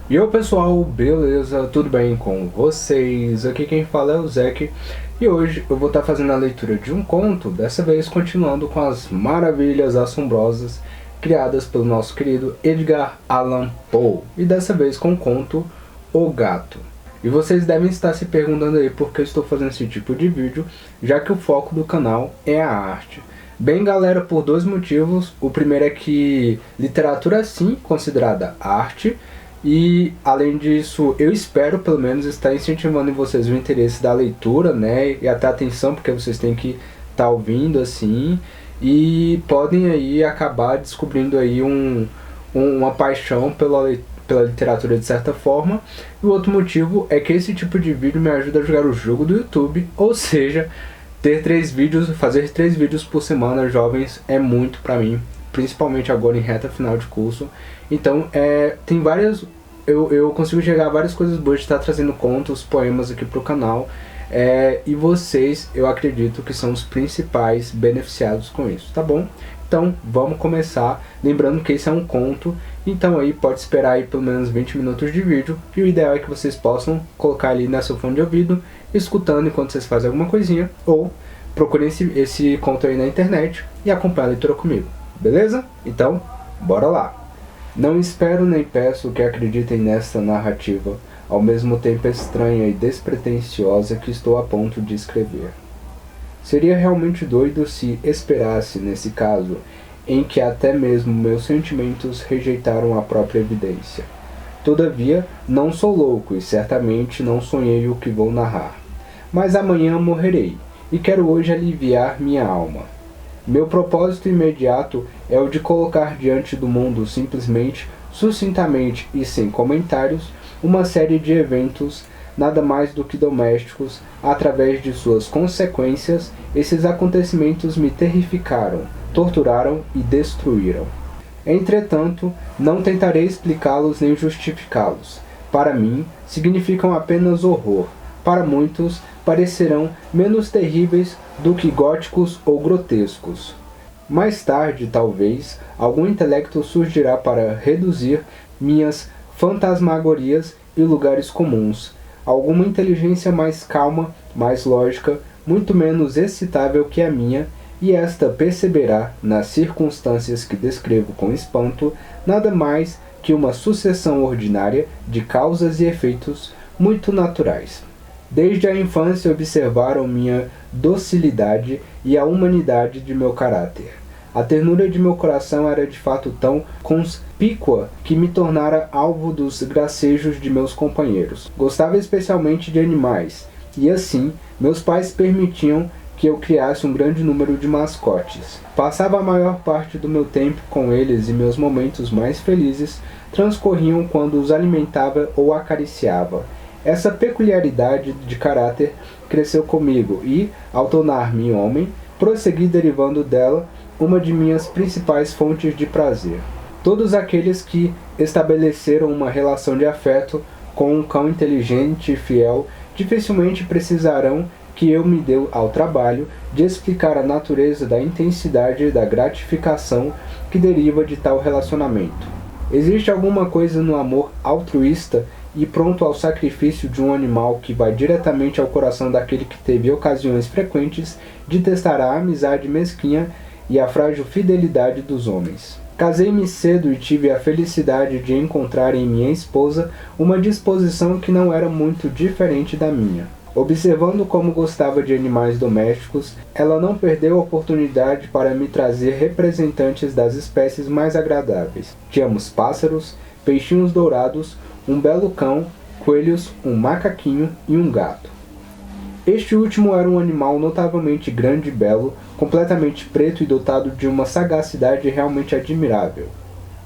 E aí pessoal, beleza? Tudo bem com vocês? Aqui quem fala é o Zek e hoje eu vou estar fazendo a leitura de um conto, dessa vez continuando com as maravilhas assombrosas criadas pelo nosso querido Edgar Allan Poe, e dessa vez com o conto O Gato. E vocês devem estar se perguntando aí por que eu estou fazendo esse tipo de vídeo, já que o foco do canal é a arte. Bem galera, por dois motivos. O primeiro é que literatura é sim considerada arte, e além disso, eu espero pelo menos estar incentivando em vocês o interesse da leitura, né? E até a atenção, porque vocês têm que estar ouvindo assim. E podem aí acabar descobrindo aí uma paixão pela literatura de certa forma. E o outro motivo é que esse tipo de vídeo me ajuda a jogar o jogo do YouTube. Ou seja, fazer 3 vídeos por semana, jovens, é muito pra mim. Principalmente agora em reta final de curso. Então, tem várias... Eu consigo chegar a várias coisas boas de estar trazendo contos, poemas aqui pro canal. E vocês, eu acredito que são os principais beneficiados com isso, tá bom? Então, vamos começar. Lembrando que esse é um conto, então aí pode esperar aí pelo menos 20 minutos de vídeo. E o ideal é que vocês possam colocar ali na seu fone de ouvido, escutando enquanto vocês fazem alguma coisinha. Ou procurem esse conto aí na internet e acompanhem a leitura comigo. Beleza? Então, bora lá! Não espero nem peço que acreditem nesta narrativa, ao mesmo tempo estranha e despretensiosa que estou a ponto de escrever. Seria realmente doido se esperasse, nesse caso, em que até mesmo meus sentimentos rejeitaram a própria evidência. Todavia, não sou louco e certamente não sonhei o que vou narrar. Mas amanhã morrerei, e quero hoje aliviar minha alma. Meu propósito imediato é o de colocar diante do mundo simplesmente, sucintamente e sem comentários, uma série de eventos, nada mais do que domésticos. Através de suas consequências, esses acontecimentos me terrificaram, torturaram e destruíram. Entretanto, não tentarei explicá-los nem justificá-los. Para mim, significam apenas horror. Para muitos, parecerão menos terríveis do que góticos ou grotescos. Mais tarde, talvez, algum intelecto surgirá para reduzir minhas fantasmagorias e lugares comuns. Alguma inteligência mais calma, mais lógica, muito menos excitável que a minha, e esta perceberá, nas circunstâncias que descrevo com espanto, nada mais que uma sucessão ordinária de causas e efeitos muito naturais. Desde a infância observaram minha docilidade e a humanidade de meu caráter. A ternura de meu coração era de fato tão conspícua que me tornara alvo dos gracejos de meus companheiros. Gostava especialmente de animais, e assim, meus pais permitiam que eu criasse um grande número de mascotes. Passava a maior parte do meu tempo com eles e meus momentos mais felizes transcorriam quando os alimentava ou acariciava. Essa peculiaridade de caráter cresceu comigo e, ao tornar-me homem, prossegui derivando dela uma de minhas principais fontes de prazer. Todos aqueles que estabeleceram uma relação de afeto com um cão inteligente e fiel dificilmente precisarão que eu me dê ao trabalho de explicar a natureza da intensidade e da gratificação que deriva de tal relacionamento. Existe alguma coisa no amor altruísta e pronto ao sacrifício de um animal que vai diretamente ao coração daquele que teve ocasiões frequentes de testar a amizade mesquinha e a frágil fidelidade dos homens. Casei-me cedo e tive a felicidade de encontrar em minha esposa uma disposição que não era muito diferente da minha. Observando como gostava de animais domésticos, ela não perdeu a oportunidade para me trazer representantes das espécies mais agradáveis. Tínhamos pássaros, peixinhos dourados, um belo cão, coelhos, um macaquinho e um gato. Este último era um animal notavelmente grande e belo, completamente preto e dotado de uma sagacidade realmente admirável.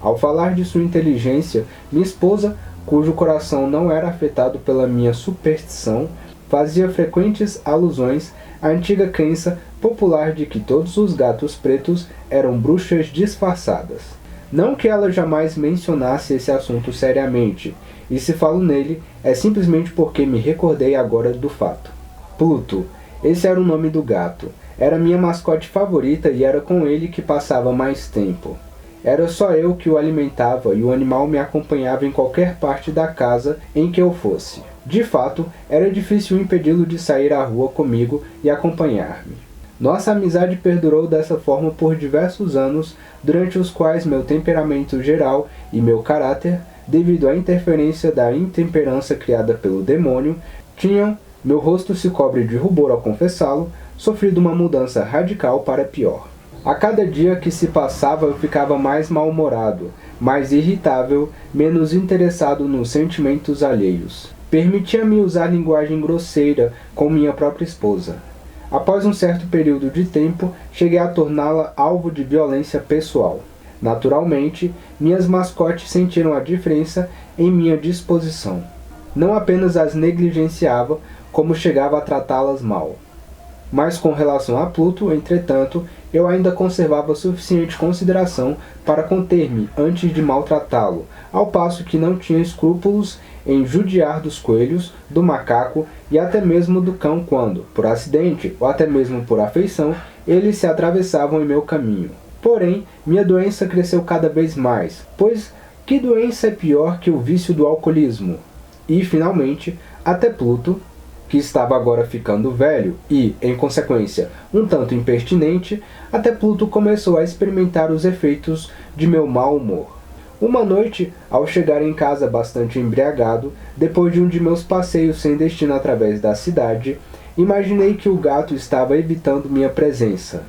Ao falar de sua inteligência, minha esposa, cujo coração não era afetado pela minha superstição, fazia frequentes alusões à antiga crença popular de que todos os gatos pretos eram bruxas disfarçadas. Não que ela jamais mencionasse esse assunto seriamente, e se falo nele é simplesmente porque me recordei agora do fato. Pluto, esse era o nome do gato. Era minha mascote favorita e era com ele que passava mais tempo. Era só eu que o alimentava e o animal me acompanhava em qualquer parte da casa em que eu fosse. De fato, era difícil impedi-lo de sair à rua comigo e acompanhar-me. Nossa amizade perdurou dessa forma por diversos anos, durante os quais meu temperamento geral e meu caráter, devido à interferência da intemperança criada pelo demônio, tinham, meu rosto se cobre de rubor ao confessá-lo, sofrido uma mudança radical para pior. A cada dia que se passava eu ficava mais mal-humorado, mais irritável, menos interessado nos sentimentos alheios. Permitia-me usar linguagem grosseira com minha própria esposa. Após um certo período de tempo, cheguei a torná-la alvo de violência pessoal. Naturalmente, minhas mascotes sentiram a diferença em minha disposição. Não apenas as negligenciava, como chegava a tratá-las mal. Mas com relação a Pluto, entretanto, eu ainda conservava suficiente consideração para conter-me antes de maltratá-lo, ao passo que não tinha escrúpulos em judiar dos coelhos, do macaco e até mesmo do cão quando, por acidente ou até mesmo por afeição, eles se atravessavam em meu caminho. Porém, minha doença cresceu cada vez mais, pois que doença é pior que o vício do alcoolismo? E, finalmente, até Pluto, que estava agora ficando velho e, em consequência, um tanto impertinente, até Pluto começou a experimentar os efeitos de meu mau humor. Uma noite, ao chegar em casa bastante embriagado, depois de um de meus passeios sem destino através da cidade, imaginei que o gato estava evitando minha presença.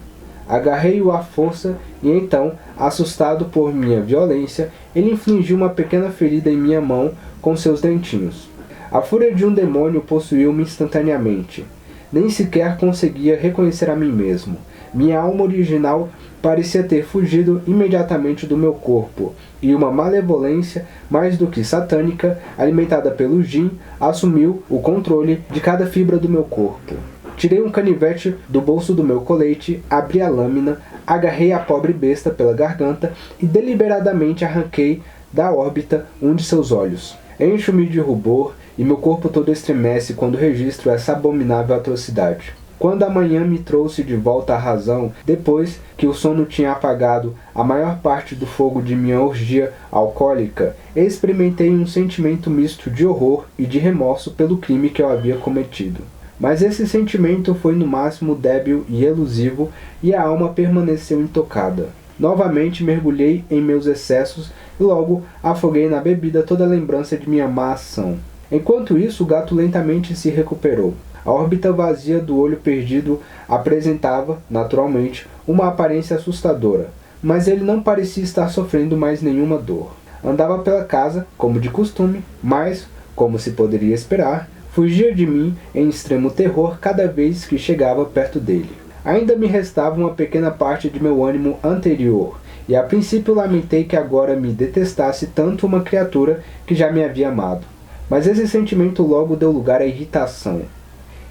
Agarrei-o à força e então, assustado por minha violência, ele infligiu uma pequena ferida em minha mão com seus dentinhos. A fúria de um demônio possuiu-me instantaneamente. Nem sequer conseguia reconhecer a mim mesmo. Minha alma original parecia ter fugido imediatamente do meu corpo, e uma malevolência, mais do que satânica, alimentada pelo Jin, assumiu o controle de cada fibra do meu corpo. Tirei um canivete do bolso do meu colete, abri a lâmina, agarrei a pobre besta pela garganta e deliberadamente arranquei da órbita um de seus olhos. Encho-me de rubor e meu corpo todo estremece quando registro essa abominável atrocidade. Quando a manhã me trouxe de volta à razão, depois que o sono tinha apagado a maior parte do fogo de minha orgia alcoólica, experimentei um sentimento misto de horror e de remorso pelo crime que eu havia cometido. Mas esse sentimento foi no máximo débil e elusivo, e a alma permaneceu intocada. Novamente mergulhei em meus excessos e logo afoguei na bebida toda a lembrança de minha má ação. Enquanto isso, o gato lentamente se recuperou. A órbita vazia do olho perdido apresentava, naturalmente, uma aparência assustadora, mas ele não parecia estar sofrendo mais nenhuma dor. Andava pela casa, como de costume, mas, como se poderia esperar, fugia de mim em extremo terror cada vez que chegava perto dele. Ainda me restava uma pequena parte de meu ânimo anterior, e a princípio lamentei que agora me detestasse tanto uma criatura que já me havia amado. Mas esse sentimento logo deu lugar à irritação.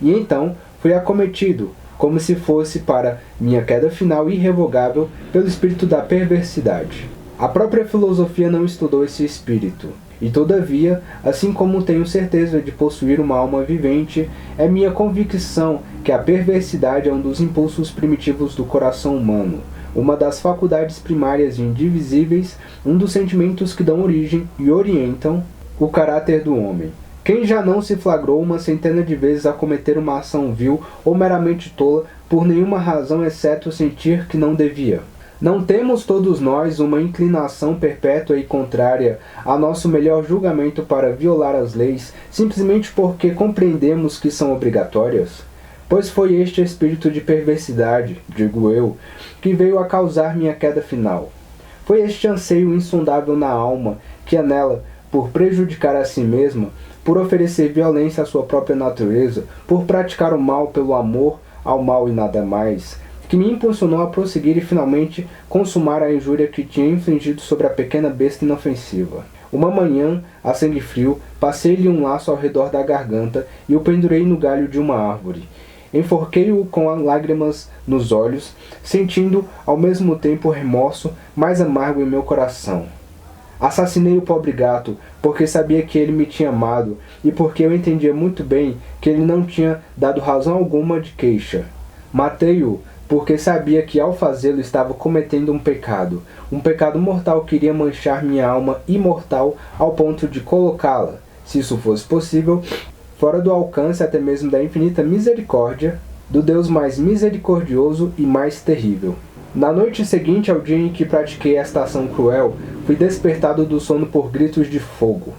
E então fui acometido, como se fosse para minha queda final irrevogável, pelo espírito da perversidade. A própria filosofia não estudou esse espírito. E todavia, assim como tenho certeza de possuir uma alma vivente, é minha convicção que a perversidade é um dos impulsos primitivos do coração humano, uma das faculdades primárias e indivisíveis, um dos sentimentos que dão origem e orientam o caráter do homem. Quem já não se flagrou uma centena de vezes a cometer uma ação vil ou meramente tola por nenhuma razão exceto sentir que não devia? Não temos todos nós uma inclinação perpétua e contrária a nosso melhor julgamento para violar as leis, simplesmente porque compreendemos que são obrigatórias? Pois foi este espírito de perversidade, digo eu, que veio a causar minha queda final. Foi este anseio insondável na alma, que anela por prejudicar a si mesma, por oferecer violência à sua própria natureza, por praticar o mal pelo amor ao mal e nada mais, que me impulsionou a prosseguir e finalmente consumar a injúria que tinha infligido sobre a pequena besta inofensiva. Uma manhã, a sangue frio, passei-lhe um laço ao redor da garganta e o pendurei no galho de uma árvore. Enforquei-o com lágrimas nos olhos, sentindo ao mesmo tempo o remorso mais amargo em meu coração. Assassinei o pobre gato, porque sabia que ele me tinha amado e porque eu entendia muito bem que ele não tinha dado razão alguma de queixa. Matei-o porque sabia que ao fazê-lo estava cometendo um pecado mortal que iria manchar minha alma imortal ao ponto de colocá-la, se isso fosse possível, fora do alcance até mesmo da infinita misericórdia do Deus mais misericordioso e mais terrível. Na noite seguinte ao dia em que pratiquei esta ação cruel, fui despertado do sono por gritos de fogo.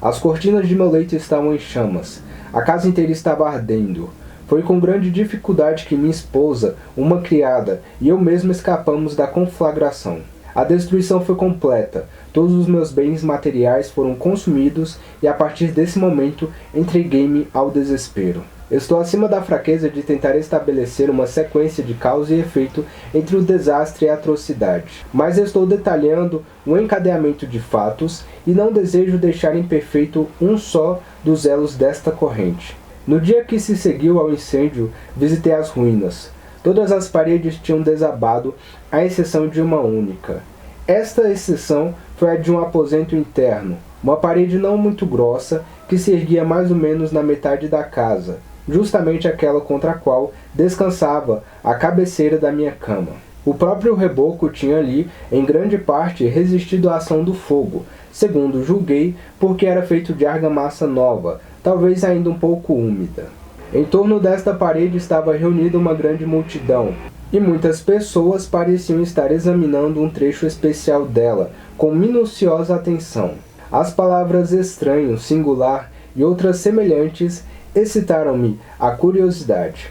As cortinas de meu leito estavam em chamas. A casa inteira estava ardendo. Foi com grande dificuldade que minha esposa, uma criada e eu mesmo escapamos da conflagração. A destruição foi completa. Todos os meus bens materiais foram consumidos e a partir desse momento entreguei-me ao desespero. Estou acima da fraqueza de tentar estabelecer uma sequência de causa e efeito entre o desastre e a atrocidade. Mas estou detalhando um encadeamento de fatos e não desejo deixar imperfeito um só dos elos desta corrente. No dia que se seguiu ao incêndio, visitei as ruínas. Todas as paredes tinham desabado, à exceção de uma única. Esta exceção foi a de um aposento interno, uma parede não muito grossa, que se erguia mais ou menos na metade da casa, justamente aquela contra a qual descansava a cabeceira da minha cama. O próprio reboco tinha ali, em grande parte, resistido à ação do fogo, segundo julguei, porque era feito de argamassa nova, talvez ainda um pouco úmida. Em torno desta parede estava reunida uma grande multidão, e muitas pessoas pareciam estar examinando um trecho especial dela, com minuciosa atenção. As palavras estranho, singular e outras semelhantes excitaram-me a curiosidade.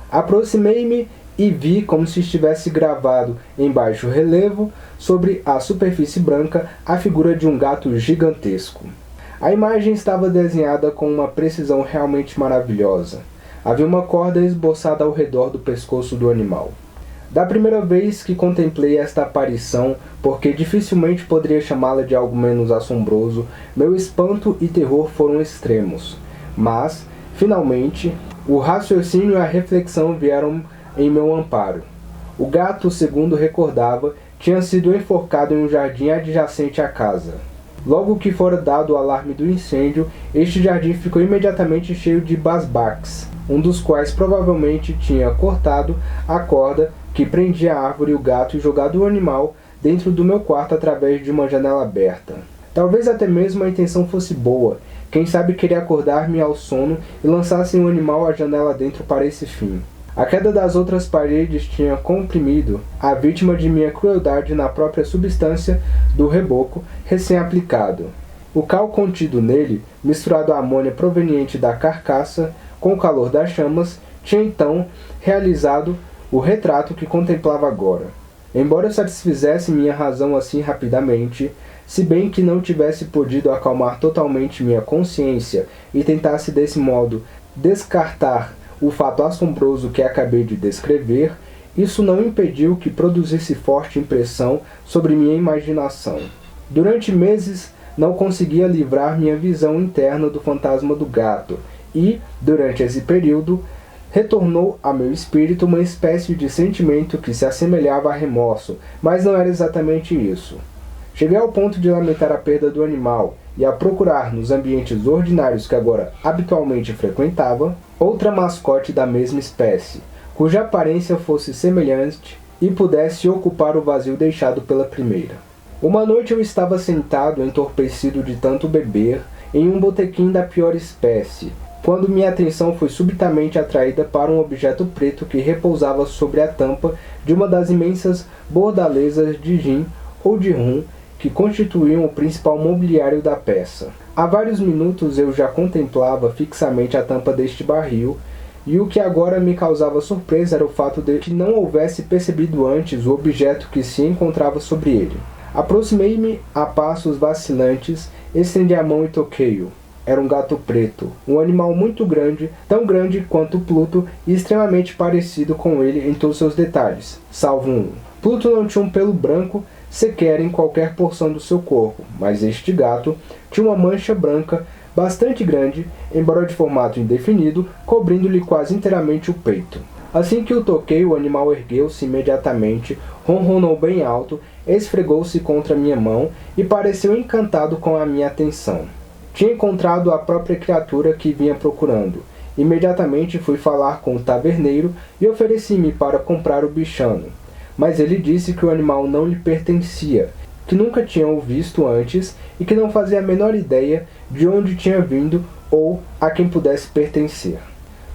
Aproximei-me e vi como se estivesse gravado em baixo relevo, sobre a superfície branca, a figura de um gato gigantesco. A imagem estava desenhada com uma precisão realmente maravilhosa. Havia uma corda esboçada ao redor do pescoço do animal. Da primeira vez que contemplei esta aparição, porque dificilmente poderia chamá-la de algo menos assombroso, meu espanto e terror foram extremos. Mas, finalmente, o raciocínio e a reflexão vieram em meu amparo. O gato, segundo recordava, tinha sido enforcado em um jardim adjacente à casa. Logo que fora dado o alarme do incêndio, este jardim ficou imediatamente cheio de basbaques, um dos quais provavelmente tinha cortado a corda que prendia a árvore e o gato e jogado o animal dentro do meu quarto através de uma janela aberta. Talvez até mesmo a intenção fosse boa, quem sabe queria acordar-me ao sono e lançassem o animal à janela dentro para esse fim. A queda das outras paredes tinha comprimido a vítima de minha crueldade na própria substância do reboco recém-aplicado. O cal contido nele, misturado à amônia proveniente da carcaça, com o calor das chamas, tinha então realizado o retrato que contemplava agora. Embora eu satisfizesse minha razão assim rapidamente, se bem que não tivesse podido acalmar totalmente minha consciência e tentasse desse modo descartar o fato assombroso que acabei de descrever, isso não impediu que produzisse forte impressão sobre minha imaginação. Durante meses não conseguia livrar minha visão interna do fantasma do gato e, durante esse período, retornou a meu espírito uma espécie de sentimento que se assemelhava a remorso, mas não era exatamente isso. Cheguei ao ponto de lamentar a perda do animal e a procurar, nos ambientes ordinários que agora habitualmente frequentava, outra mascote da mesma espécie, cuja aparência fosse semelhante e pudesse ocupar o vazio deixado pela primeira. Uma noite eu estava sentado, entorpecido de tanto beber, em um botequim da pior espécie, quando minha atenção foi subitamente atraída para um objeto preto que repousava sobre a tampa de uma das imensas bordalesas de gin ou de rum que constituíam o principal mobiliário da peça. Há vários minutos eu já contemplava fixamente a tampa deste barril, e o que agora me causava surpresa era o fato de que não houvesse percebido antes o objeto que se encontrava sobre ele. Aproximei-me a passos vacilantes, estendi a mão e toquei-o. Era um gato preto, um animal muito grande, tão grande quanto Pluto e extremamente parecido com ele em todos seus detalhes, salvo um. Pluto não tinha um pelo branco sequer em qualquer porção do seu corpo, mas este gato tinha uma mancha branca bastante grande, embora de formato indefinido, cobrindo-lhe quase inteiramente o peito. Assim que o toquei, o animal ergueu-se imediatamente, ronronou bem alto, esfregou-se contra minha mão e pareceu encantado com a minha atenção. Tinha encontrado a própria criatura que vinha procurando, Imediatamente fui falar com o taverneiro e ofereci-me para comprar o bichano, mas ele disse que o animal não lhe pertencia, que nunca tinha o visto antes e que não fazia a menor ideia de onde tinha vindo ou a quem pudesse pertencer.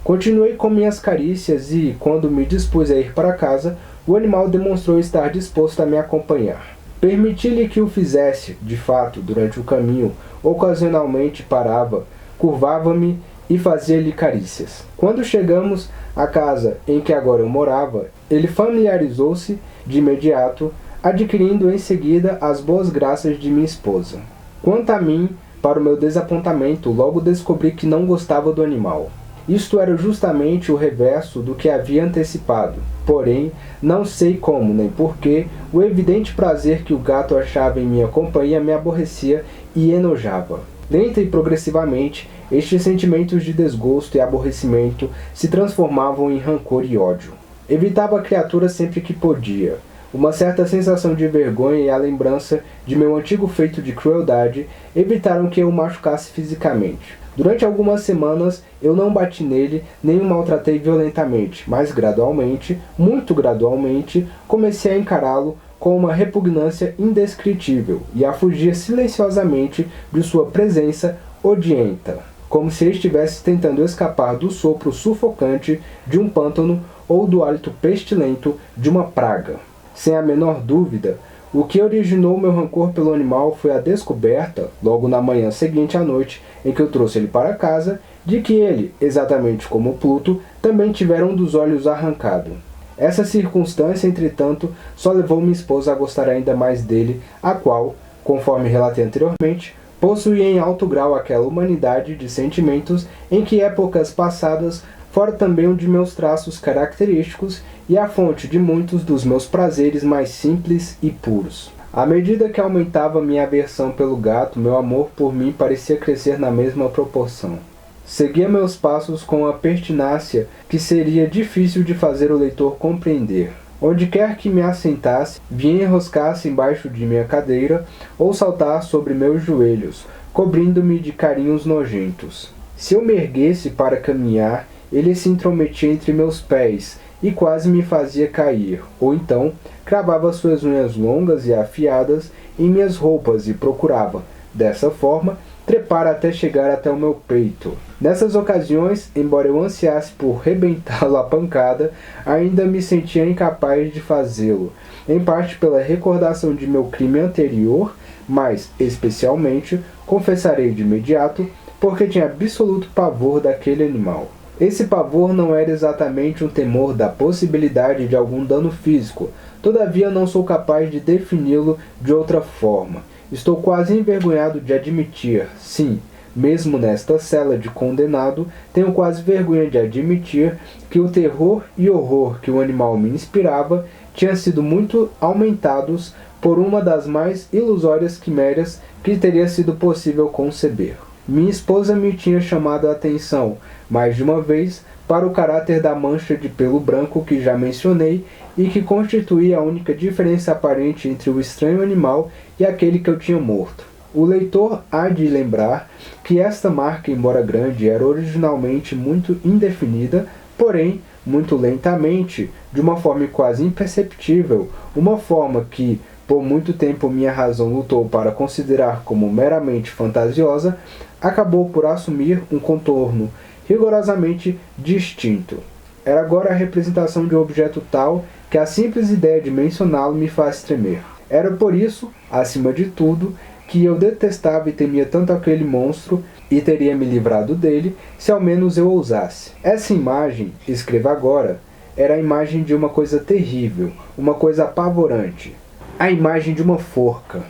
Continuei com minhas carícias e, quando me dispus a ir para casa, o animal demonstrou estar disposto a me acompanhar. Permiti-lhe que o fizesse, de fato, durante o caminho, ocasionalmente parava, curvava-me e fazia-lhe carícias. Quando chegamos à casa em que agora eu morava, ele familiarizou-se de imediato, adquirindo em seguida as boas graças de minha esposa. Quanto a mim, para o meu desapontamento, logo descobri que não gostava do animal. Isto era justamente o reverso do que havia antecipado. Porém, não sei como nem porquê, o evidente prazer que o gato achava em minha companhia me aborrecia e enojava. Lenta e progressivamente, estes sentimentos de desgosto e aborrecimento se transformavam em rancor e ódio. Evitava a criatura sempre que podia. Uma certa sensação de vergonha e a lembrança de meu antigo feito de crueldade evitaram que eu o machucasse fisicamente. Durante algumas semanas eu não bati nele nem o maltratei violentamente, mas gradualmente, muito gradualmente, comecei a encará-lo com uma repugnância indescritível e a fugir silenciosamente de sua presença odienta, como se estivesse tentando escapar do sopro sufocante de um pântano ou do hálito pestilento de uma praga. Sem a menor dúvida, o que originou meu rancor pelo animal foi a descoberta, logo na manhã seguinte à noite em que eu trouxe ele para casa, de que ele, exatamente como Pluto, também tivera um dos olhos arrancado. Essa circunstância, entretanto, só levou minha esposa a gostar ainda mais dele, a qual, conforme relatei anteriormente, possuía em alto grau aquela humanidade de sentimentos em que épocas passadas fora também um de meus traços característicos e a fonte de muitos dos meus prazeres mais simples e puros. À medida que aumentava minha aversão pelo gato, meu amor por mim parecia crescer na mesma proporção. Seguia meus passos com a pertinácia que seria difícil de fazer o leitor compreender. Onde quer que me assentasse, vinha enroscar-se embaixo de minha cadeira ou saltar sobre meus joelhos, cobrindo-me de carinhos nojentos. Se eu me erguesse para caminhar, ele se intrometia entre meus pés e quase me fazia cair, ou então cravava suas unhas longas e afiadas em minhas roupas e procurava, dessa forma, trepar até chegar até o meu peito. Nessas ocasiões, embora eu ansiasse por rebentá-lo à pancada, ainda me sentia incapaz de fazê-lo, em parte pela recordação de meu crime anterior, mas, especialmente, confessarei de imediato, porque tinha absoluto pavor daquele animal. Esse pavor não era exatamente um temor da possibilidade de algum dano físico, todavia não sou capaz de defini-lo de outra forma. Estou quase envergonhado de admitir, sim, mesmo nesta cela de condenado, tenho quase vergonha de admitir que o terror e horror que o animal me inspirava tinham sido muito aumentados por uma das mais ilusórias quimeras que teria sido possível conceber. Minha esposa me tinha chamado a atenção, mais de uma vez, para o caráter da mancha de pelo branco que já mencionei e que constituía a única diferença aparente entre o estranho animal e aquele que eu tinha morto. O leitor há de lembrar que esta marca, embora grande, era originalmente muito indefinida, porém, muito lentamente, de uma forma quase imperceptível, uma forma que, por muito tempo minha razão lutou para considerar como meramente fantasiosa, acabou por assumir um contorno rigorosamente distinto. Era agora a representação de um objeto tal que a simples ideia de mencioná-lo me faz tremer. Era por isso, acima de tudo, que eu detestava e temia tanto aquele monstro e teria me livrado dele se ao menos eu ousasse. Essa imagem, escreva agora, era a imagem de uma coisa terrível, uma coisa apavorante. A imagem de uma forca.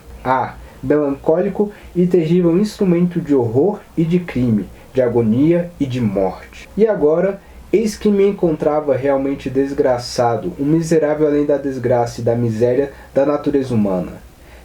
Melancólico e terrível instrumento de horror e de crime, de agonia e de morte. E agora, eis que me encontrava realmente desgraçado, um miserável além da desgraça e da miséria da natureza humana.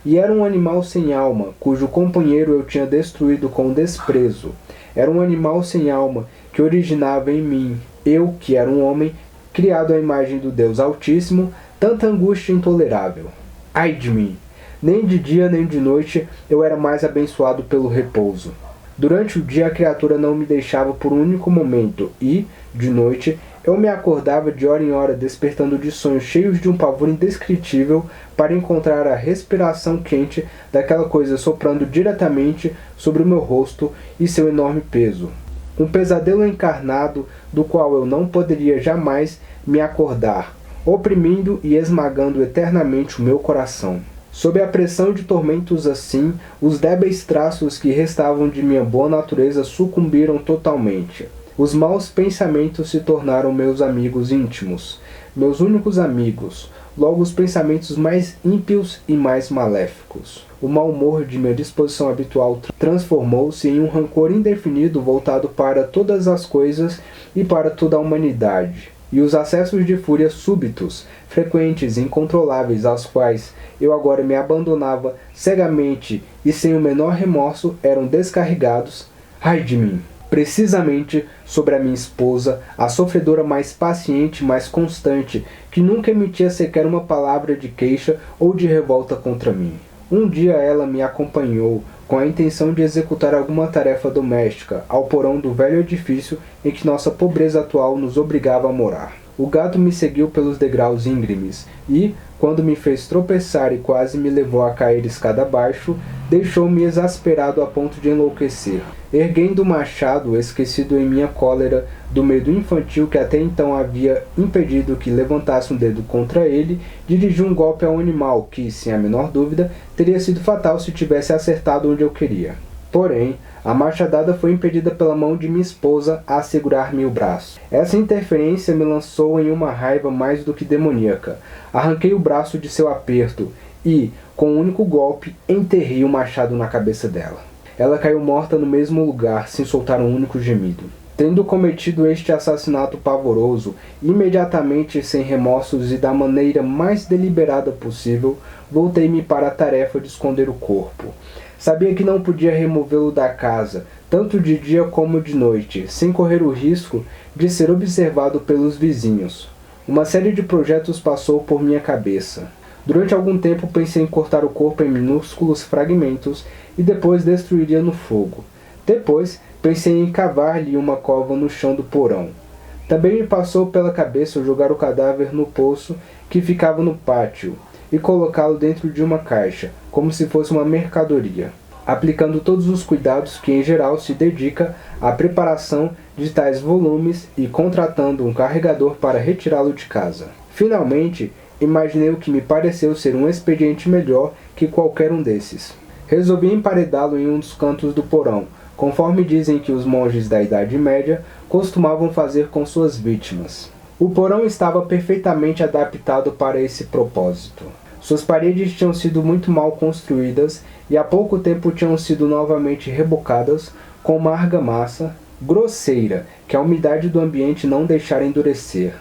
E era um animal sem alma, cujo companheiro eu tinha destruído com desprezo. Era um animal sem alma, que originava em mim, eu que era um homem, criado à imagem do Deus Altíssimo, tanta angústia intolerável. Ai de mim! Nem de dia nem de noite eu era mais abençoado pelo repouso. Durante o dia a criatura não me deixava por um único momento e, de noite, eu me acordava de hora em hora despertando de sonhos cheios de um pavor indescritível para encontrar a respiração quente daquela coisa soprando diretamente sobre o meu rosto e seu enorme peso. Um pesadelo encarnado do qual eu não poderia jamais me acordar, oprimindo e esmagando eternamente o meu coração. Sob a pressão de tormentos assim, os débeis traços que restavam de minha boa natureza sucumbiram totalmente. Os maus pensamentos se tornaram meus amigos íntimos, meus únicos amigos, logo os pensamentos mais ímpios e mais maléficos. O mau humor de minha disposição habitual transformou-se em um rancor indefinido voltado para todas as coisas e para toda a humanidade. E os acessos de fúria súbitos, frequentes e incontroláveis aos quais eu agora me abandonava cegamente e sem o menor remorso eram descarregados, ai de mim, precisamente sobre a minha esposa, a sofredora mais paciente e mais constante, que nunca emitia sequer uma palavra de queixa ou de revolta contra mim. Um dia ela me acompanhou com a intenção de executar alguma tarefa doméstica ao porão do velho edifício em que nossa pobreza atual nos obrigava a morar. O gato me seguiu pelos degraus íngremes e, quando me fez tropeçar e quase me levou a cair escada abaixo, deixou-me exasperado a ponto de enlouquecer. Erguendo o machado, esquecido em minha cólera do medo infantil que até então havia impedido que levantasse um dedo contra ele, dirigi um golpe ao animal que, sem a menor dúvida, teria sido fatal se tivesse acertado onde eu queria. Porém, a machadada foi impedida pela mão de minha esposa a segurar-me o braço. Essa interferência me lançou em uma raiva mais do que demoníaca. Arranquei o braço de seu aperto e, com um único golpe, enterrei o machado na cabeça dela. Ela caiu morta no mesmo lugar, sem soltar um único gemido. Tendo cometido este assassinato pavoroso, imediatamente sem remorsos e da maneira mais deliberada possível, voltei-me para a tarefa de esconder o corpo. Sabia que não podia removê-lo da casa, tanto de dia como de noite, sem correr o risco de ser observado pelos vizinhos. Uma série de projetos passou por minha cabeça. Durante algum tempo pensei em cortar o corpo em minúsculos fragmentos e depois destruiria no fogo. Depois pensei em cavar-lhe uma cova no chão do porão. Também me passou pela cabeça jogar o cadáver no poço que ficava no pátio e colocá-lo dentro de uma caixa, como se fosse uma mercadoria, aplicando todos os cuidados que em geral se dedica à preparação de tais volumes e contratando um carregador para retirá-lo de casa. Finalmente, imaginei o que me pareceu ser um expediente melhor que qualquer um desses. Resolvi emparedá-lo em um dos cantos do porão, conforme dizem que os monges da Idade Média costumavam fazer com suas vítimas. O porão estava perfeitamente adaptado para esse propósito. Suas paredes tinham sido muito mal construídas e há pouco tempo tinham sido novamente rebocadas com uma argamassa grosseira que a umidade do ambiente não deixara endurecer.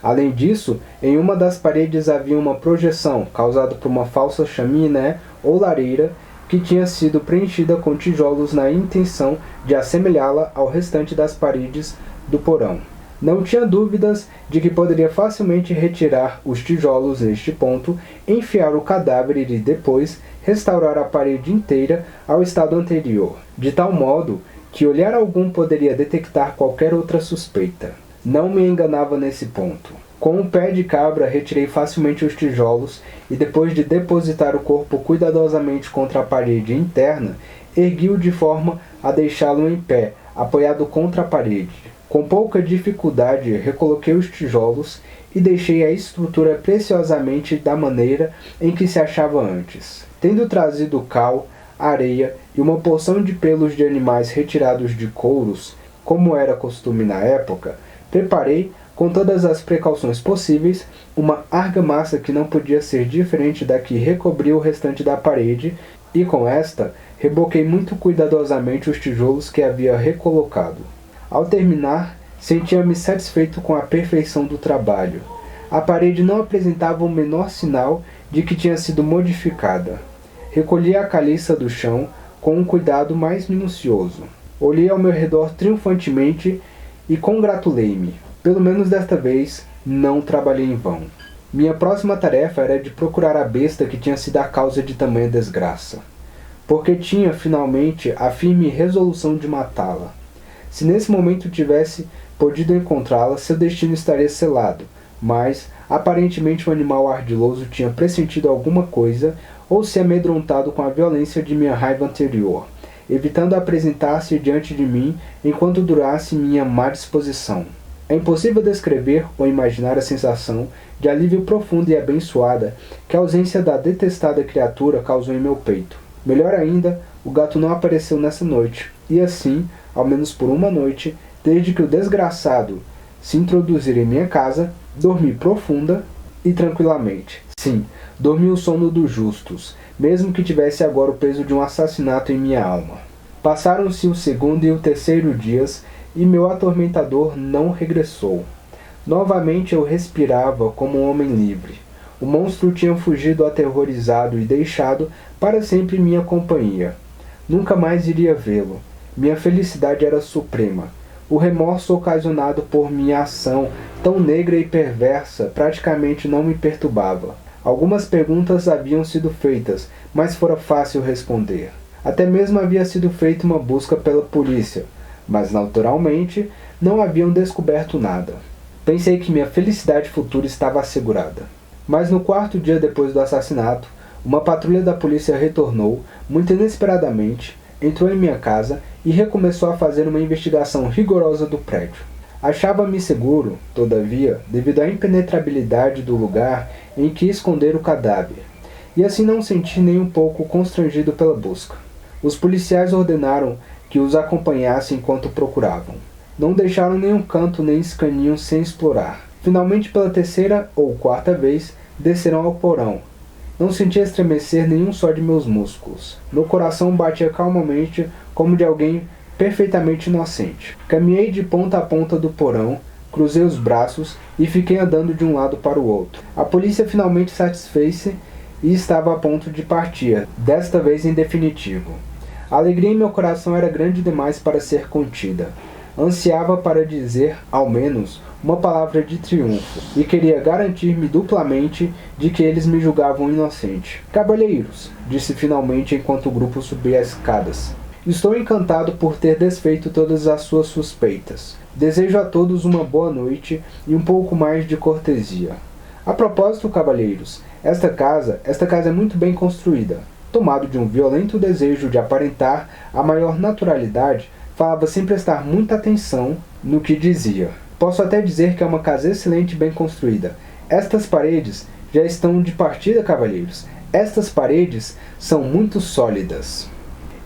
Além disso, em uma das paredes havia uma projeção causada por uma falsa chaminé ou lareira que tinha sido preenchida com tijolos na intenção de assemelhá-la ao restante das paredes do porão. Não tinha dúvidas de que poderia facilmente retirar os tijolos neste ponto, enfiar o cadáver e depois restaurar a parede inteira ao estado anterior, de tal modo que olhar algum poderia detectar qualquer outra suspeita. Não me enganava nesse ponto. Com um pé de cabra retirei facilmente os tijolos e depois de depositar o corpo cuidadosamente contra a parede interna, ergui-o de forma a deixá-lo em pé, apoiado contra a parede. Com pouca dificuldade, recoloquei os tijolos e deixei a estrutura preciosamente da maneira em que se achava antes. Tendo trazido cal, areia e uma porção de pelos de animais retirados de couros, como era costume na época, preparei, com todas as precauções possíveis, uma argamassa que não podia ser diferente da que recobria o restante da parede e, com esta, reboquei muito cuidadosamente os tijolos que havia recolocado. Ao terminar, sentia-me satisfeito com a perfeição do trabalho. A parede não apresentava o menor sinal de que tinha sido modificada. Recolhi a caliça do chão com um cuidado mais minucioso. Olhei ao meu redor triunfantemente e congratulei-me. Pelo menos desta vez, não trabalhei em vão. Minha próxima tarefa era de procurar a besta que tinha sido a causa de tamanha desgraça. porque tinha finalmente a firme resolução de matá-la. Se nesse momento tivesse podido encontrá-la, seu destino estaria selado, mas aparentemente o animal ardiloso tinha pressentido alguma coisa ou se amedrontado com a violência de minha raiva anterior, evitando apresentar-se diante de mim enquanto durasse minha má disposição. É impossível descrever ou imaginar a sensação de alívio profundo e abençoada que a ausência da detestada criatura causou em meu peito. Melhor ainda, o gato não apareceu nessa noite, e assim, ao menos por uma noite, desde que o desgraçado se introduzir em minha casa, dormi profunda e tranquilamente. Sim, dormi o sono dos justos, mesmo que tivesse agora o peso de um assassinato em minha alma. Passaram-se o segundo e o terceiro dias, e meu atormentador não regressou. Novamente eu respirava como um homem livre. O monstro tinha fugido aterrorizado e deixado para sempre minha companhia. Nunca mais iria vê-lo. Minha felicidade era suprema. O remorso ocasionado por minha ação tão negra e perversa praticamente não me perturbava. Algumas perguntas haviam sido feitas, mas fora fácil responder. Até mesmo havia sido feita uma busca pela polícia, mas naturalmente não haviam descoberto nada. Pensei que minha felicidade futura estava assegurada. Mas no quarto dia depois do assassinato, uma patrulha da polícia retornou, muito inesperadamente, entrou em minha casa e recomeçou a fazer uma investigação rigorosa do prédio. Achava-me seguro, todavia, devido à impenetrabilidade do lugar em que esconder o cadáver, e assim não senti nem um pouco constrangido pela busca. Os policiais ordenaram que os acompanhasse enquanto procuravam. Não deixaram nenhum canto nem escaninho sem explorar. Finalmente, pela terceira ou quarta vez, desceram ao porão. Não sentia estremecer nenhum só de meus músculos. Meu coração batia calmamente como de alguém perfeitamente inocente. Caminhei de ponta a ponta do porão, cruzei os braços e fiquei andando de um lado para o outro. A polícia finalmente satisfez-se e estava a ponto de partir, desta vez em definitivo. A alegria em meu coração era grande demais para ser contida. Ansiava para dizer, ao menos, uma palavra de triunfo, e queria garantir-me duplamente de que eles me julgavam inocente. "Cavalheiros", disse finalmente enquanto o grupo subia as escadas. "Estou encantado por ter desfeito todas as suas suspeitas. Desejo a todos uma boa noite e um pouco mais de cortesia. A propósito, cavalheiros, esta casa é muito bem construída." Tomado de um violento desejo de aparentar a maior naturalidade, falava sem prestar muita atenção no que dizia. "Posso até dizer que é uma casa excelente e bem construída. Estas paredes já estão de partida, cavalheiros. Estas paredes são muito sólidas."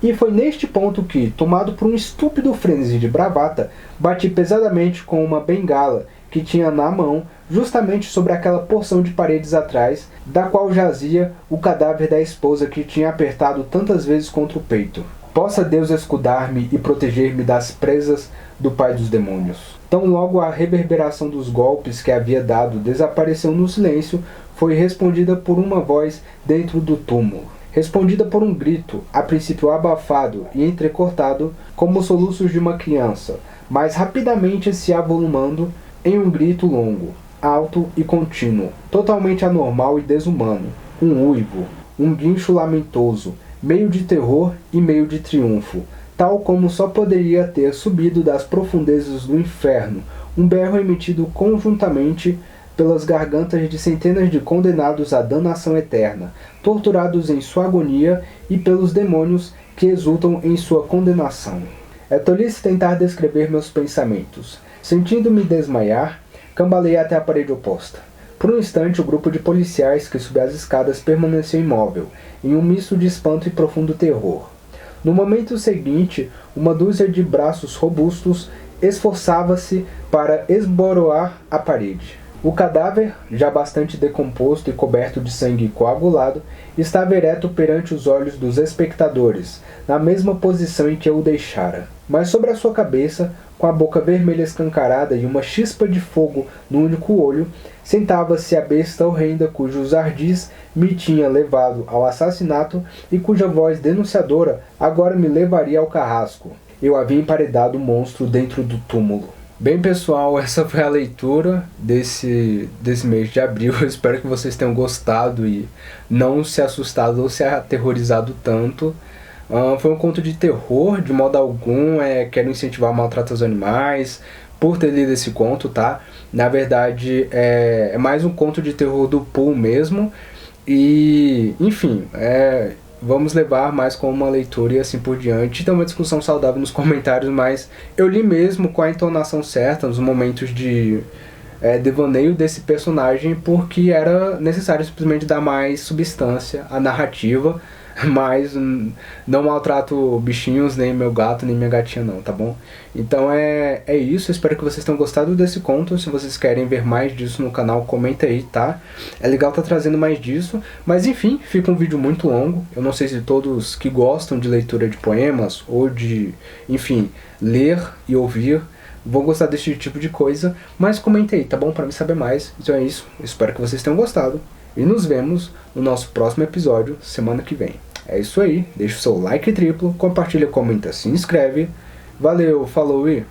E foi neste ponto que, tomado por um estúpido frenesi de bravata, bati pesadamente com uma bengala que tinha na mão, justamente sobre aquela porção de paredes atrás, da qual jazia o cadáver da esposa que tinha apertado tantas vezes contra o peito. Possa Deus escudar-me e proteger-me das presas do pai dos demônios. Tão logo a reverberação dos golpes que havia dado desapareceu no silêncio, foi respondida por uma voz dentro do túmulo. Respondida por um grito, a princípio abafado e entrecortado, como os soluços de uma criança, mas rapidamente se avolumando em um grito longo, alto e contínuo, totalmente anormal e desumano, um uivo, um guincho lamentoso, meio de terror e meio de triunfo, tal como só poderia ter subido das profundezas do inferno, um berro emitido conjuntamente pelas gargantas de centenas de condenados à danação eterna, torturados em sua agonia, e pelos demônios que exultam em sua condenação. É tolice tentar descrever meus pensamentos. Sentindo-me desmaiar, cambaleei até a parede oposta. Por um instante, o grupo de policiais que subia as escadas permaneceu imóvel, em um misto de espanto e profundo terror. No momento seguinte, uma dúzia de braços robustos esforçava-se para esboroar a parede. O cadáver, já bastante decomposto e coberto de sangue coagulado, estava ereto perante os olhos dos espectadores, na mesma posição em que eu o deixara. Mas sobre a sua cabeça, com a boca vermelha escancarada e uma chispa de fogo no único olho, sentava-se a besta horrenda cujos ardis me tinha levado ao assassinato e cuja voz denunciadora agora me levaria ao carrasco. Eu havia emparedado o monstro dentro do túmulo. Bem, pessoal, essa foi a leitura desse mês de abril. Eu espero que vocês tenham gostado e não se assustado ou se aterrorizado tanto. Foi um conto de terror, de modo algum, quero incentivar o maltrato aos animais, por ter lido esse conto, tá? Na verdade, é mais um conto de terror do Poe mesmo, e, enfim, vamos levar mais como uma leitura e assim por diante. Tem uma discussão saudável nos comentários, mas eu li mesmo com a entonação certa, nos momentos de devaneio desse personagem, porque era necessário simplesmente dar mais substância à narrativa, mas não maltrato bichinhos, nem meu gato, nem minha gatinha não, tá bom? Então é isso, espero que vocês tenham gostado desse conto. Se vocês querem ver mais disso no canal, comenta aí, tá? É legal tá trazendo mais disso, mas enfim, fica um vídeo muito longo. Eu não sei se todos que gostam de leitura de poemas, ou de, enfim, ler e ouvir, vão gostar desse tipo de coisa, mas comenta aí, tá bom? Pra mim saber mais. Então é isso, espero que vocês tenham gostado. E nos vemos no nosso próximo episódio, semana que vem. É isso aí, deixa o seu like triplo, compartilha, comenta, se inscreve. Valeu, falou e...